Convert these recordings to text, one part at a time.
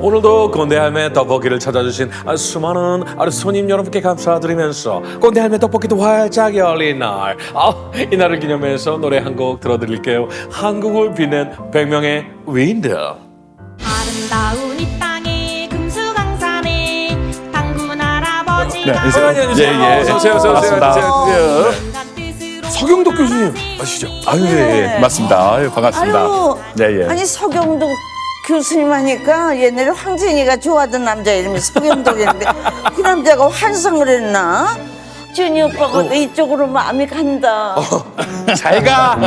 오늘도 꼰대할매 떡볶이를 찾아주신 수많은 손님 여러분께 감사드리면서 꼰대할매 떡볶이도 활짝 열린 날, 이 날을 기념해서 노래 한 곡 들어드릴게요. 한국을 빛낸 100명의 윈드. 아름다운 이 땅에 금수강산에 당군 할아버지가 어서오세요. 서경덕 교수님 아시죠? 아유, 예, 맞습니다. 아유, 반갑습니다. 아유, 예. 아니 서경덕 교수님 하니까 옛날에 황진이가 좋아하던 남자 이름이 서경덕이었는데 그 남자가 환상을 했나? 준이 오빠가 이쪽으로 마음이 간다. 잘 가.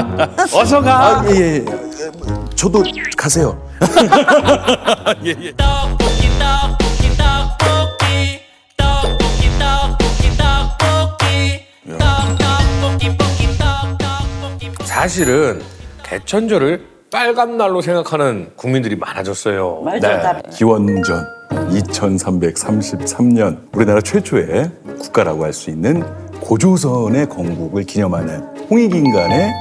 어서 가. 예. 저도 가세요. 떡볶이 떡볶이 떡볶이 떡볶이 떡볶이 떡볶이 떡볶이. 사실은 개천절을 빨간 날로 생각하는 국민들이 많아졌어요. 맞아. 기원전 2333년 우리나라 최초의 국가라고 할 수 있는 고조선의 건국을 기념하는 홍익인간의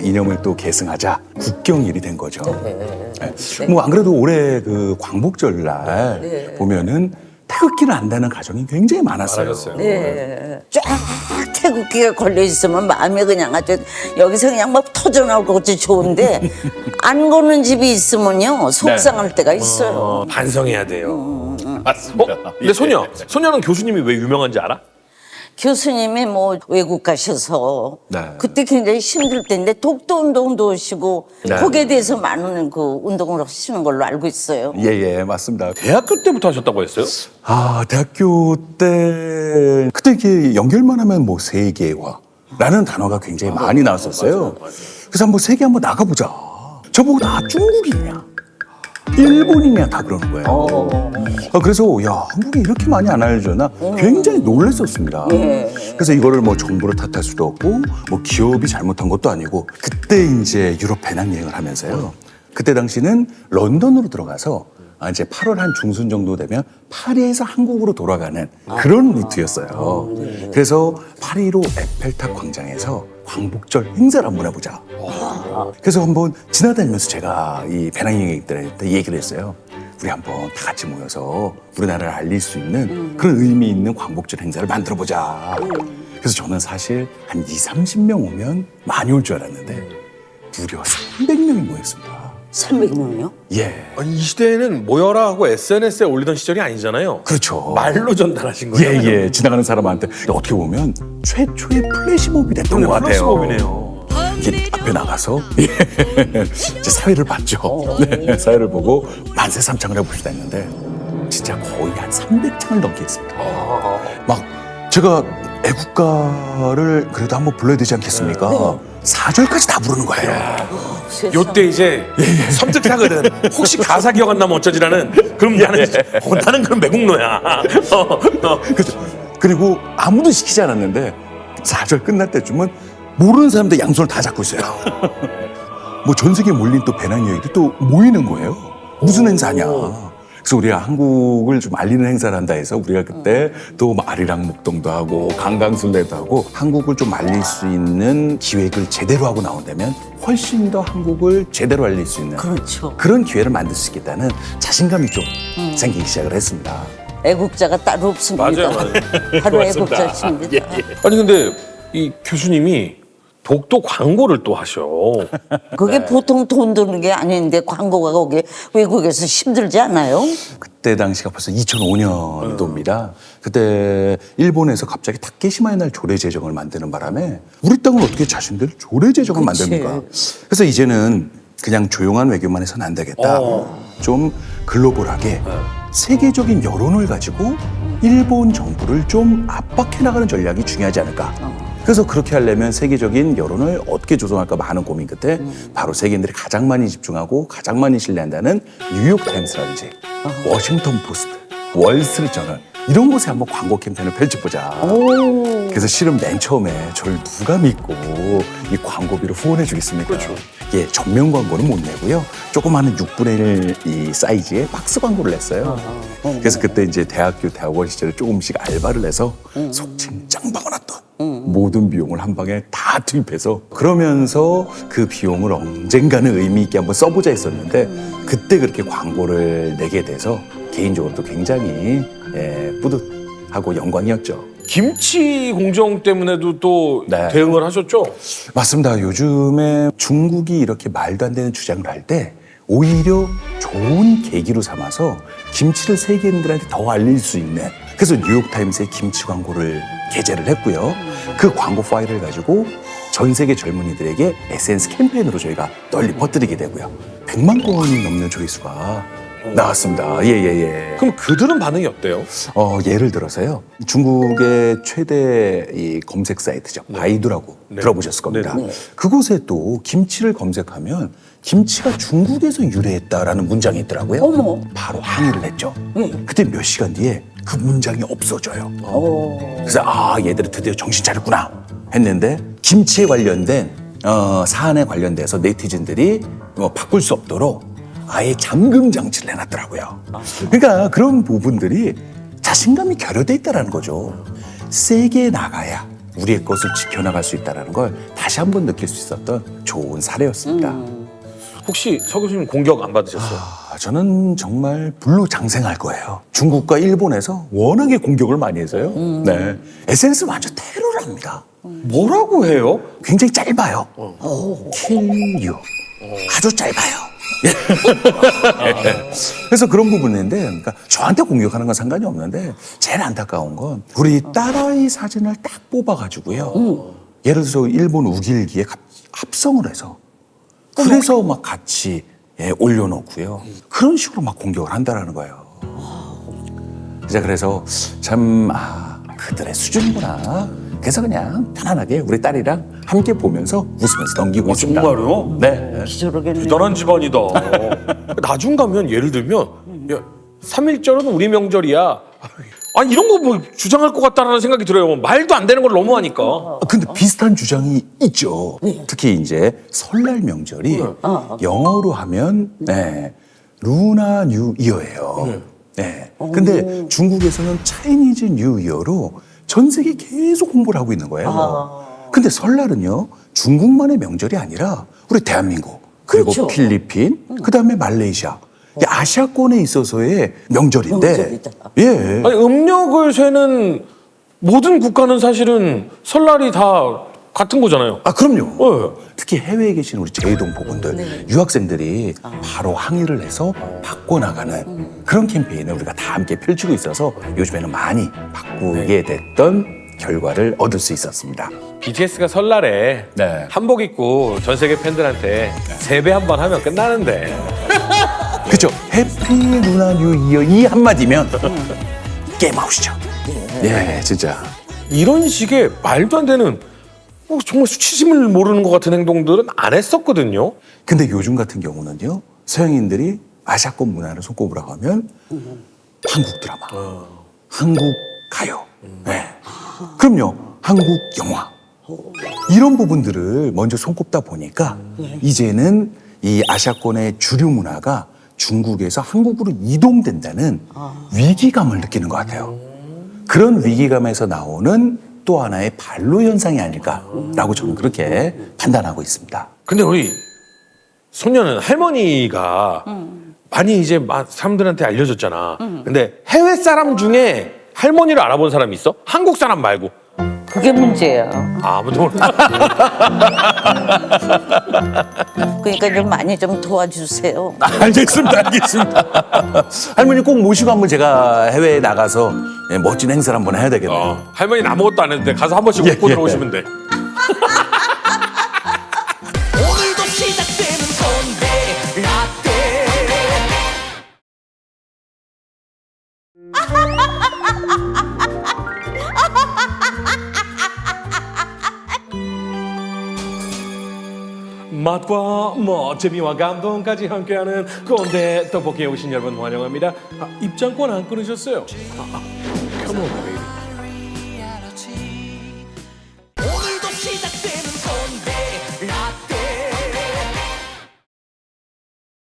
이념을 또 계승하자 국경일이 된 거죠. 뭐 안 그래도 올해 그 광복절날 보면은 태극기를 안다는 가정이 굉장히 많았어요. 네. 쫙 태극기가 걸려 있으면 마음이 그냥 아주 여기서 그냥 막 터져 나올 것 같이 좋은데 안 거는 집이 있으면요 속상할 때가 있어요. 반성해야 돼요. 맞습니다. 근데 소녀는 교수님이 왜 유명한지 알아? 교수님이 뭐 외국 가셔서 네. 그때 굉장히 힘들 때인데 독도 운동도 하시고 거기에 대해서 많은 그 운동을 하시는 걸로 알고 있어요. 예, 맞습니다. 대학교 때부터 하셨다고 했어요? 대학교 때 그때 이렇게 연결만 하면 뭐 세계화라는 단어가 굉장히 많이 나왔었어요. 그래서 한번 세계 한번 나가보자. 저보고 다 중국이냐, 일본이냐 다 그러는 거예요. 그래서 야 한국이 이렇게 많이 안 알려졌나 굉장히 놀랐었습니다. 그래서 이거를 뭐 정부를 탓할 수도 없고 뭐 기업이 잘못한 것도 아니고 그때 이제 유럽 배낭여행을 하면서요. 그때 당시는 런던으로 들어가서 이제 8월 한 중순 정도 되면 파리에서 한국으로 돌아가는 그런 루트였어요. 그래서 파리로 에펠탑 광장에서 광복절 행사를 한번 해보자. 그래서 한번 지나다니면서 제가 이 배낭여행들한테 얘기를 했어요. 우리 한번 다 같이 모여서 우리나라를 알릴 수 있는 그런 의미 있는 광복절 행사를 만들어보자. 그래서 저는 사실 한 20-30명 오면 많이 올 줄 알았는데 무려 300명이 모였습니다. 300명이요? 예. 아니, 이 시대에는 모여라 하고 SNS에 올리던 시절이 아니잖아요. 그렇죠. 말로 전달하신 거예요. 예. 지나가는 사람한테 어떻게 보면 최초의 플래시몹이 됐던 것 같아요. 플래시몹이네요. 이렇게 앞에 나가서 이제 사회를 봤죠. 네, 사회를 보고 만세 삼창을 해봅시다 했는데 진짜 거의 한 300창을 넘게 했습니다. 막 제가 애국가를 그래도 한번 불러야 되지 않겠습니까? 4절까지 다 부르는 거예요. 요때 이제 섬뜩하거든. 혹시 가사 기억 안 나면 어쩌지라는. 그럼 나는 그럼 매국노야. 그렇죠. 그리고 아무도 시키지 않았는데 4절 끝날 때쯤은 모르는 사람들 양손을 다 잡고 있어요. 뭐 전 세계에 몰린 또 배낭여행이 또 모이는 거예요. 무슨 행사냐. 그래서 우리가 한국을 좀 알리는 행사를 한다 해서 우리가 그때 또 아리랑 목동도 하고 강강술래도 하고 한국을 좀 알릴 수 있는 기획을 제대로 하고 나온다면 훨씬 더 한국을 제대로 알릴 수 있는 그렇죠. 그런 기회를 만들 수 있겠다는 자신감이 좀 생기기 시작을 했습니다. 애국자가 따로 없습니다. 맞아요. 바로 애국자십니다. 아니 근데 이 교수님이 독도 광고를 또 하셔. 그게 보통 돈 드는 게 아닌데 광고가 거기 외국에서 힘들지 않아요? 그때 당시가 벌써 2005년도입니다. 그때 일본에서 갑자기 다케시마의 날 조례제정을 만드는 바람에 우리 땅을 어떻게 자신들 조례제정을 그치. 만듭니까? 그래서 이제는 그냥 조용한 외교만 해서는 안 되겠다. 좀 글로벌하게 세계적인 여론을 가지고 일본 정부를 좀 압박해 나가는 전략이 중요하지 않을까. 그래서 그렇게 하려면 세계적인 여론을 어떻게 조성할까 많은 고민 끝에 바로 세계인들이 가장 많이 집중하고 가장 많이 신뢰한다는 뉴욕타임스라든지 워싱턴 포스트, 월스트리트저널 이런 곳에 한번 광고 캠페인을 펼쳐보자. 그래서 실은 맨 처음에 저를 누가 믿고 이 광고비를 후원해 주겠습니까? 그렇죠. 예, 전면 광고는 못 내고요. 조그마한 6분의 1 이 사이즈의 박스 광고를 냈어요. 그래서 그때 이제 대학원 시절에 조금씩 알바를 해서 속칭 짱박아 놨던 모든 비용을 한 방에 다 투입해서 그러면서 그 비용을 언젠가는 의미 있게 한번 써보자 했었는데 그때 그렇게 광고를 내게 돼서 개인적으로 또 굉장히 뿌듯하고 영광이었죠. 김치 공정 때문에도 또 네. 대응을 하셨죠? 맞습니다. 요즘에 중국이 이렇게 말도 안 되는 주장을 할 때 오히려 좋은 계기로 삼아서 김치를 세계인들한테 더 알릴 수 있는 그래서 뉴욕타임스에 김치 광고를 게재를 했고요. 그 광고 파일을 가지고 전 세계 젊은이들에게 SNS 캠페인으로 저희가 널리 퍼뜨리게 되고요. 100만 건이 넘는 조회수가 나왔습니다. 예. 그럼 그들은 반응이 어때요? 예를 들어서요. 중국의 최대 이 검색 사이트죠. 바이두라고 들어보셨을 겁니다. 네. 그곳에 또 김치를 검색하면 김치가 중국에서 유래했다라는 문장이 있더라고요. 어머. 바로 항의를 했죠. 그때 몇 시간 뒤에 그 문장이 없어져요. 그래서 얘들은 드디어 정신 차렸구나 했는데 김치에 관련된 사안에 관련돼서 네티즌들이 바꿀 수 없도록 아예 잠금 장치를 해놨더라고요. 그러니까 그런 부분들이 자신감이 결여돼 있다는 거죠. 세게 나가야 우리의 것을 지켜나갈 수 있다는 걸 다시 한번 느낄 수 있었던 좋은 사례였습니다. 혹시 서 교수님 공격 안 받으셨어요? 저는 정말 불로장생할 거예요. 중국과 일본에서 워낙에 공격을 많이 해서요. 네, SNS 완전 테러를 합니다. 뭐라고 해요? 굉장히 짧아요. Kill you. 아주 짧아요. 그래서 그런 부분인데, 그러니까 저한테 공격하는 건 상관이 없는데 제일 안타까운 건 우리 딸아이 사진을 딱 뽑아가지고요. 예를 들어서 일본 우길기에 합성을 해서 그래서 막 같이 올려놓고요. 그런 식으로 막 공격을 한다라는 거예요. 이제 그래서 참 그들의 수준이구나. 그래서 그냥 편안하게 우리 딸이랑 함께 보면서 웃으면서 넘기고 있습니다. 정말요? 네. 기절하겠네. 대단한 집안이다. 나중 가면 예를 들면 야, 3.1절은 우리 명절이야. 이런 거 뭐 주장할 것 같다라는 생각이 들어요. 말도 안 되는 걸 너무 하니까. 근데 비슷한 주장이 있죠. 특히 이제 설날 명절이 영어로 하면 루나 뉴 이어예요. 네. 근데 중국에서는 차이니즈 뉴 이어로 전 세계 계속 홍보를 하고 있는 거예요. 근데 설날은요 중국만의 명절이 아니라 우리 대한민국 그리고 그렇죠. 필리핀 그다음에 말레이시아 이 아시아권에 있어서의 명절인데 명절이다. 예. 아니, 음력을 세는 모든 국가는 사실은 설날이 다 같은 거잖아요. 그럼요. 특히 해외에 계신 우리 제이동포분들, 유학생들이 바로 항의를 해서 바꿔나가는 그런 캠페인을 우리가 다 함께 펼치고 있어서 요즘에는 많이 바꾸게 됐던 결과를 얻을 수 있었습니다. BTS가 설날에 네. 한복 입고 전 세계 팬들한테 세배 한 번 하면 끝나는데 그죠? 해피 루나 뉴 이어 이 한마디면 게임 아웃이죠. 예, 진짜. 이런 식의 말도 안 되는 정말 수치심을 모르는 것 같은 행동들은 안 했었거든요. 근데 요즘 같은 경우는요, 서양인들이 아시아권 문화를 손꼽으라고 하면 한국 드라마, 한국 가요, 그럼요, 한국 영화. 이런 부분들을 먼저 손꼽다 보니까 이제는 이 아시아권의 주류 문화가 중국에서 한국으로 이동된다는 위기감을 느끼는 것 같아요. 그런 위기감에서 나오는 또 하나의 반로 현상이 아닐까라고 저는 그렇게 판단하고 있습니다. 근데 우리 소녀는 할머니가 많이 이제 사람들한테 알려졌잖아. 근데 해외 사람 중에 할머니를 알아본 사람이 있어? 한국 사람 말고. 그게 문제야. 아무도 몰라. 그러니까 좀 많이 좀 도와주세요. 알겠습니다. 할머니 꼭 모시고 한번 제가 해외에 나가서 멋진 행사를 한번 해야 되겠네요. 할머니는 아무것도 안 해도 돼. 가서 한 번씩 웃고 들어오시면 돼. 오늘도 시작되는 건데 라떼 맛과 재미와 감동까지 함께하는 꼰대 떡볶이에 오신 여러분 환영합니다. 입장권 안 끊으셨어요? 컴온.